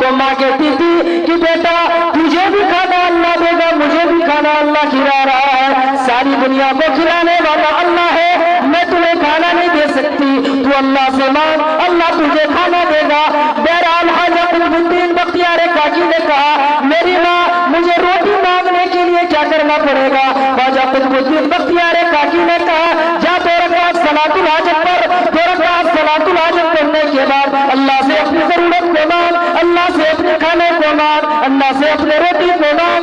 तो माँ कहती थी कि बेटा तुझे भी खाना अल्लाह देगा, मुझे भी खाना अल्लाह खिला रहा है, सारी दुनिया को खिलाने वाला अल्लाह है, मैं तुम्हें खाना नहीं दे सकती, तू अल्लाह से मांग, अल्लाह तुझे खाना देगा। बहरहाल ख्वाजा कुतुबुद्दीन बख्तियार काकी ने कहा मेरी माँ मुझे रोटी मांगने के लिए क्या करना पड़ेगा? ख्वाजा कुतुबुद्दीन बख्तियार काकी ने कहा जा 2 रकात सलातुल हाजत पर, 2 रकात सलातुल हाजत पढ़ने के बाद अल्लाह से अपनी जरूरत को मांग, अल्लाह से अपने खाने को मांग, अल्लाह से अपने रोटी को मांग।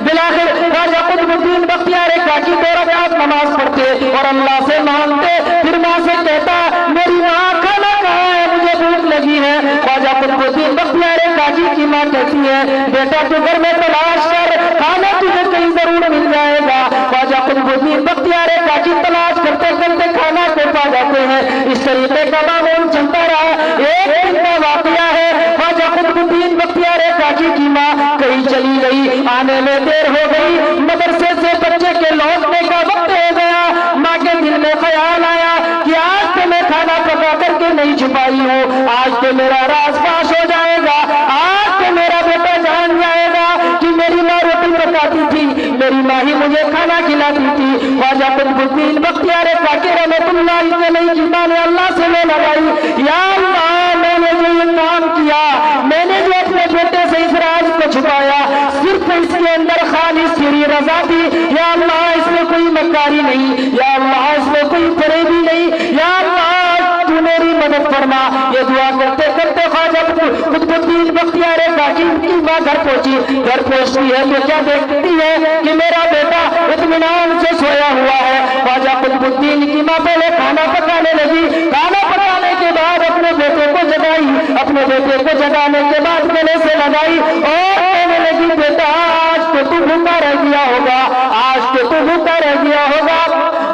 बिलाखिर ख्वाजा कुतुबुद्दीन बख्तियार काकी 2 रकात नमाज पढ़ते और अल्लाह से मांगते, फिर माँ से कहता मेरी माँ खाना कहाँ है, मुझे भूख लगी है। ख्वाजा कुतुबुद्दीन बख्तियार काकी की माँ कहती है बेटा तू घर में तलाश कर, खाना तुझे कहीं जरूर मिल जाएगा। ख्वाजा कुतुबुद्दीन बख्तियार काकी तलाश करते करते खाना को पा जाते हैं। इस तरीके का मामूल चलता रहा। एक दिन का वाकया है, ख्वाजा कुतुबुद्दीन बख्तियार काकी की माँ कहीं चली गई, आने में देर हो गई, मदरसे से बच्चे के लौटने का वक्त हो गया। माँ के दिल में ख्याल आया कि आज तो मैं खाना पका करके नहीं छुपाई हूँ, आज तो मेरा राज फाश हो जाएगा, आज तो मेरा बेटा जान जाएगा कि मेरी माँ रोटी पकाती थी, मेरी माँ ही मुझे खाना खिलाती थी। ख्वाजा कुतुबुद्दीन बख्तियार काकी रहमतुल्लाह अलैह की माँ ने अल्लाह से मैं लगाई या अल्लाह मैंने जो ये काम किया, मैंने जो अपने बेटे से इस राज को छुपाया, सिर्फ इसके अंदर खालिस तेरी रजा थी। या अल्लाह इसमें कोई मक्कारी नहीं, या अल्लाह इसमें कोई फरेबी नहीं, या अल्लाह तू मेरी मदद फरमा। ये दुआ करते करते ख्वाजा कुतुबुद्दीन बख्तियार काकी की माँ घर पहुंची। घर पहुंचती है तो क्या देखती है कि मेरा बेटा इत्मीनान से सोया हुआ है। ख्वाजा कुतुबुद्दीन की माँ पहले खाना पकाने लगी, खाना पकाने के बाद अपने बेटे को जगाई, अपने बेटे को जगाने के बाद गले से लगाई और कहने लगी बेटा आज तो तू भूखा रह गया होगा, आज तो तू भूखा रह गया होगा,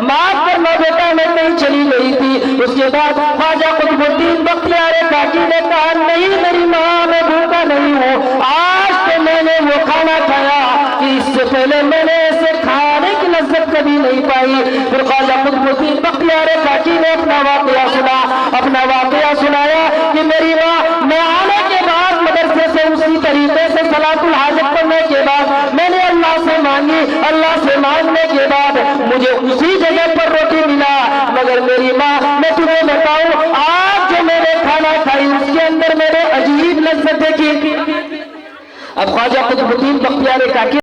माफ करना बेटा मैं कहीं चली गई थी। उसके बाद ख्वाजा कुतुबुद्दीन बख्तियार काकी ने कहा नहीं मेरी माँ मैं भूखा नहीं हूँ, आज तो मैंने वो खाना खाया कि इससे पहले मैंने इसे खाने की लज्जत कभी नहीं पाई। फिर ख्वाजा कुतुबुद्दीन बख्तियार काकी ने अपना वाकया सुना, अपना वाकया सुनाया कि मेरी माँ मैं आने के बाद मदरसे से उसी तरीके से सलातुल हाजत पढ़ने के बाद मैंने अल्लाह से मांगी, अल्लाह से मांगने के बाद मुझे उसी जगह पर रोटी मिला, मगर मेरी माँ मैं तुम्हें बताऊं आज जो मैंने खाना खाई उसके अंदर मैंने अजीब लज्जत देखी। अब ख्वाजा कुतुबुद्दीन बख्तियार काकी